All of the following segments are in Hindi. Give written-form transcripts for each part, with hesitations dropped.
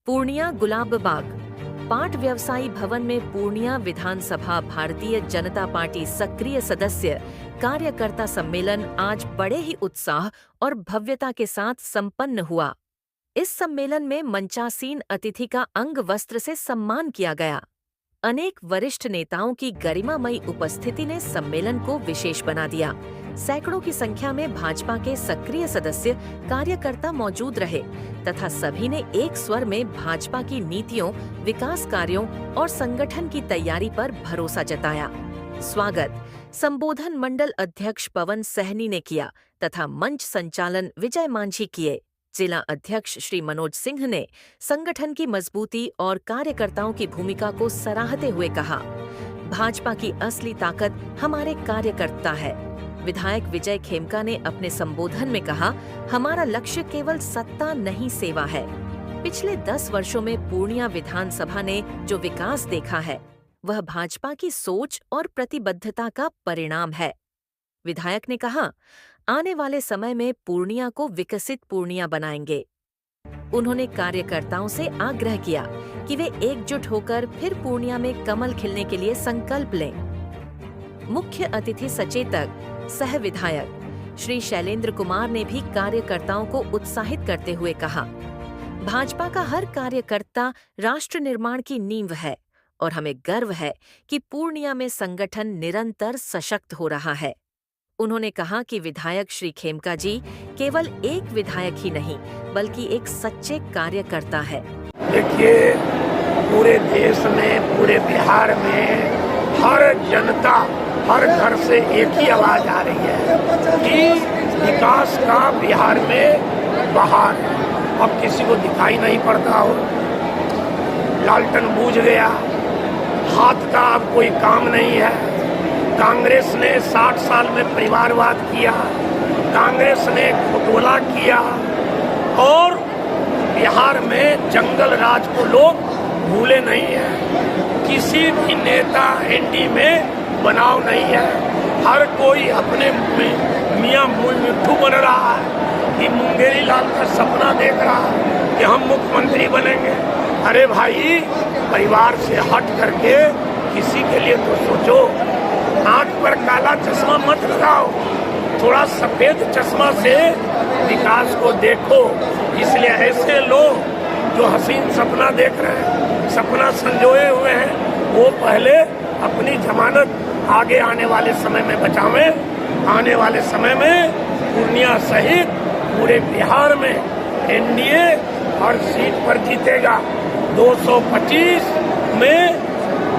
पूर्णिया गुलाब बाग पाट व्यवसायी भवन में पूर्णिया विधानसभा भारतीय जनता पार्टी सक्रिय सदस्य कार्यकर्ता सम्मेलन आज बड़े ही उत्साह और भव्यता के साथ संपन्न हुआ। इस सम्मेलन में मंचासीन अतिथि का अंग वस्त्र से सम्मान किया गया। अनेक वरिष्ठ नेताओं की गरिमामयी उपस्थिति ने सम्मेलन को विशेष बना दिया। सैकड़ों की संख्या में भाजपा के सक्रिय सदस्य कार्यकर्ता मौजूद रहे तथा सभी ने एक स्वर में भाजपा की नीतियों, विकास कार्यों और संगठन की तैयारी पर भरोसा जताया। स्वागत संबोधन मंडल अध्यक्ष पवन सहनी ने किया तथा मंच संचालन विजय मांझी किए। जिला अध्यक्ष श्री मनोज सिंह ने संगठन की मजबूती और कार्यकर्ताओं की भूमिका को सराहते हुए कहा, भाजपा की असली ताकत हमारे कार्यकर्ता है। विधायक विजय खेमका ने अपने संबोधन में कहा, हमारा लक्ष्य केवल सत्ता नहीं सेवा है। पिछले 10 वर्षों में पूर्णिया विधानसभा ने जो विकास देखा है वह भाजपा की सोच और प्रतिबद्धता का परिणाम है। विधायक ने कहा, आने वाले समय में पूर्णिया को विकसित पूर्णिया बनाएंगे। उन्होंने कार्यकर्ताओं से आग्रह किया कि वे एकजुट होकर फिर पूर्णिया में कमल खिलने के लिए संकल्प लें। मुख्य अतिथि सचेतक सह विधायक श्री शैलेंद्र कुमार ने भी कार्यकर्ताओं को उत्साहित करते हुए कहा, भाजपा का हर कार्यकर्ता राष्ट्र निर्माण की नींव है और हमें गर्व है कि पूर्णिया में संगठन निरंतर सशक्त हो रहा है। उन्होंने कहा कि विधायक श्री खेमका जी केवल एक विधायक ही नहीं बल्कि एक सच्चे कार्यकर्ता है। देखिए, पूरे देश में, पूरे बिहार में हर जनता, हर घर से एक ही आवाज आ रही है कि विकास का बिहार में बहार है। अब किसी को दिखाई नहीं पड़ता हो, लालटेन बुझ गया, हाथ का अब कोई काम नहीं है। कांग्रेस ने 60 साल में परिवारवाद किया, कांग्रेस ने घोटाला किया और बिहार में जंगल राज को लोग भूले नहीं है। किसी भी नेता एनडी में बनाव नहीं है। हर कोई अपने मियां मिट्ठू बन रहा है कि मुंगेरी लाल का सपना देख रहा है कि हम मुख्यमंत्री बनेंगे। अरे भाई, परिवार से हट करके किसी के लिए तो सोचो। आंख पर काला चश्मा मत लगाओ, थोड़ा सफेद चश्मा से विकास को देखो। इसलिए ऐसे लोग जो हसीन सपना देख रहे हैं, सपना संजोए हुए हैं, वो पहले अपनी जमानत आगे आने वाले समय में बचावें। आने वाले समय में पूर्णिया सहित पूरे बिहार में एनडीए हर सीट पर जीतेगा। 225 में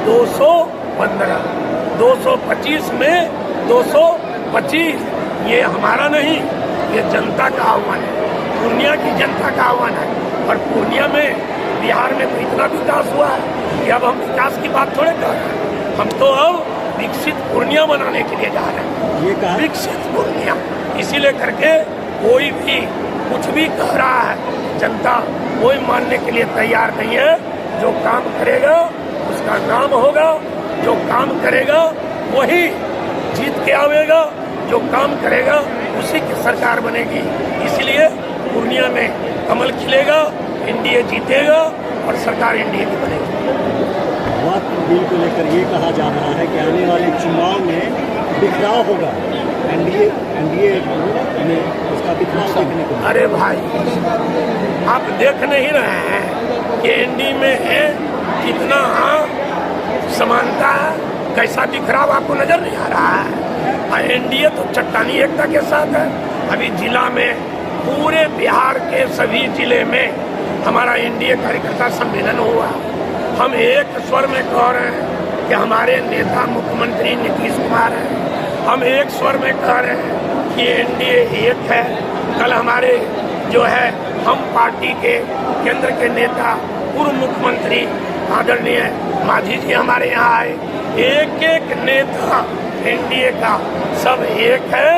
215, 225 में 225। ये हमारा नहीं, ये जनता का आह्वान है, पूर्णिया की जनता का आह्वान है। और पूर्णिया में, बिहार में तो इतना विकास हुआ है कि अब हम विकास की बात थोड़े कर रहे हैं। हम तो अब विकसित पूर्णिया बनाने के लिए जा रहे हैं। ये कहा विकसित पूर्णिया, इसीलिए करके कोई भी कुछ भी कह रहा है, जनता कोई मानने के लिए तैयार नहीं है। जो काम करेगा उसका नाम होगा, जो काम करेगा वही जीत के आवेगा, जो काम करेगा उसी की सरकार बनेगी। इसलिए पूर्णिया में कमल खिलेगा, एनडीए जीतेगा और सरकार एनडीए की बनेगी। वक्त बिल को लेकर ये कहा जा रहा है कि आने वाले चुनाव में बिखराव होगा, एनडीए में उसका बिखराव देखने को। अरे भाई, आप देख नहीं रहे हैं कि एनडीए में है कितना समानता है, कैसा बिखराव आपको नजर नहीं आ रहा है। एनडीए तो चट्टानी एकता के साथ है। अभी जिला में, पूरे बिहार के सभी जिले में हमारा एनडीए कार्यकर्ता सम्मेलन हुआ। हम एक स्वर में कह रहे हैं कि हमारे नेता मुख्यमंत्री नीतीश कुमार हैं। हम एक स्वर में कह रहे हैं कि एनडीए एक है। कल हमारे जो है हम पार्टी के केंद्र के नेता, पूर्व मुख्यमंत्री आदरणीय मांझी जी हमारे यहाँ आए। एक एक नेता एनडीए का सब एक है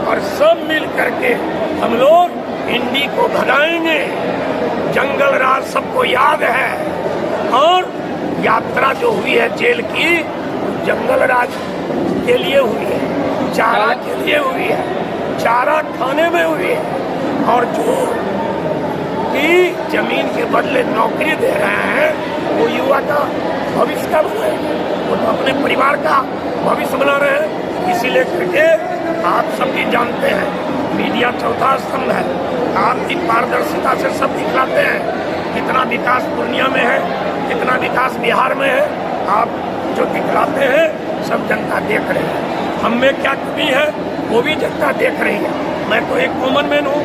और सब मिल करके हम लोग एनडीए को भगाएंगे। जंगल राज सबको याद है और यात्रा जो हुई है जेल की, जंगल राज के लिए हुई है, चारा के लिए हुई है, चारा खाने में हुई है। और जो कि जमीन के बदले नौकरी दे रहे हैं वो युवा का भविष्य का बना है, वो तो अपने परिवार का भविष्य बना रहे हैं। इसीलिए करके आप सब भी जानते हैं मीडिया चौथा स्तंभ है, आपकी पारदर्शिता से सब दिखलाते हैं कितना विकास पूर्णिया में है, कितना विकास बिहार में है। आप जो दिखलाते हैं सब जनता देख रही है, हम में क्या कमी है वो भी जनता देख रही है। मैं तो एक कॉमन मैन हूँ,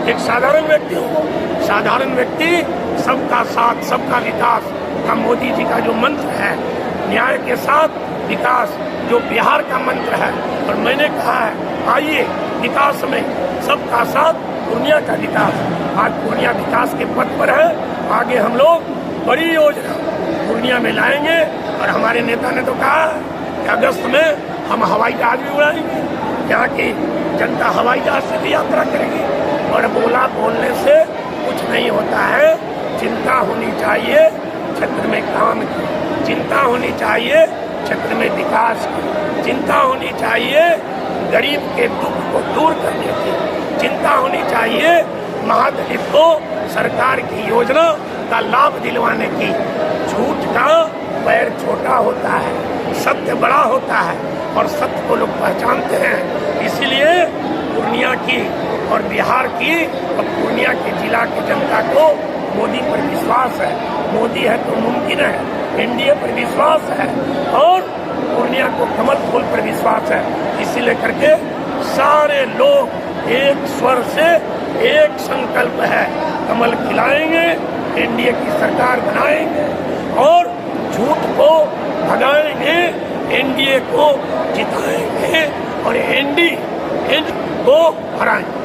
एक साधारण व्यक्ति हूँ। साधारण व्यक्ति सबका साथ सबका विकास का मोदी जी का जो मंत्र है, न्याय के साथ विकास जो बिहार का मंत्र है, और मैंने कहा है आइए विकास में सबका साथ पूर्णिया का विकास। आज पूर्णिया विकास के पथ पर है, आगे हम लोग बड़ी योजना पूर्णिया में लाएंगे। और हमारे नेता ने तो कहा कि अगस्त में हम हवाई जहाज भी उड़ाएंगे, यहाँ की जनता हवाई जहाज से भी यात्रा करेगी। और बोला बोलने से कुछ नहीं होता है, चिंता होनी चाहिए क्षेत्र में काम की, चिंता होनी चाहिए क्षेत्र में विकास की, चिंता होनी चाहिए गरीब के दुख को दूर करने की, चिंता होनी चाहिए महादलित को सरकार की योजना का लाभ दिलवाने की। झूठ का पैर छोटा होता है, सत्य बड़ा होता है और सत्य को लोग पहचानते हैं। इसीलिए पूर्णिया की और बिहार की और पूर्णिया के जिला की जनता को मोदी पर विश्वास है। मोदी है तो मुमकिन है, एनडीए पर विश्वास है और पूर्णिया को कमल फूल पर विश्वास है। इसीलिए करके सारे लोग एक स्वर से एक संकल्प है, कमल खिलाएंगे, एनडीए की सरकार बनाएंगे और झूठ को भगाएंगे, एनडीए को जिताएंगे और एनडीए को हराएंगे।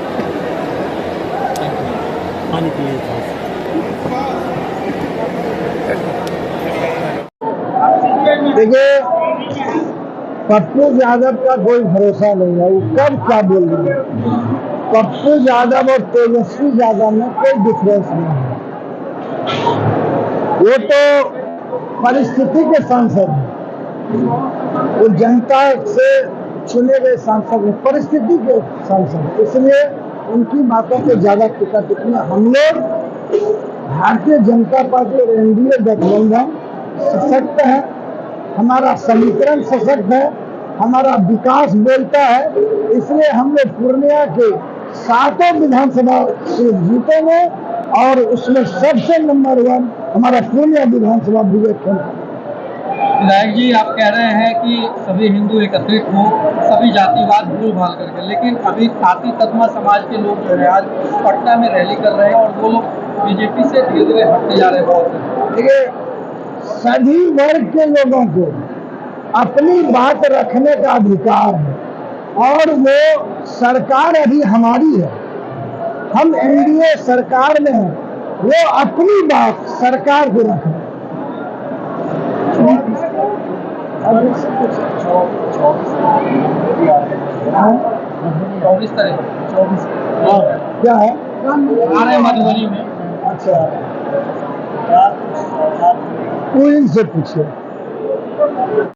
देखिए, पप्पू यादव का कोई भरोसा नहीं है, वो कब क्या बोल रहे हैं। पप्पू यादव और तेजस्वी यादव में कोई डिफरेंस नहीं है। वो तो परिस्थिति के सांसद हैं, वो जनता से चुने गए सांसद हैं, परिस्थिति के सांसद, इसलिए उनकी बातों को ज्यादा टिका टिकना। हम लोग भारतीय जनता पार्टी और एनडीए गठबंधन सशक्त है, हमारा समीकरण सशक्त है, हमारा विकास बोलता है, इसलिए हम लोग पूर्णिया के 7 विधानसभा सीट जीतेंगे और उसमें सबसे नंबर 1 हमारा पूर्णिया विधानसभा विवेक। विधायक जी, आप कह रहे हैं कि सभी हिंदू एकत्रित हो, सभी जातिवाद भूल भाल करके, लेकिन अभी खाती तत्मा समाज के लोग जो है आज पटना में रैली कर रहे हैं और वो लोग बीजेपी से धीरे धीरे हटते जा रहे हैं। बहुत देखिए, सभी वर्ग के लोगों को अपनी बात रखने का अधिकार है और वो सरकार अभी हमारी है, हम एनडीए सरकार में हैं, वो अपनी बात सरकार को रखें। 24 तारीख क्या है आ रहे मधुबनी में। अच्छा, वो इनसे पूछिए।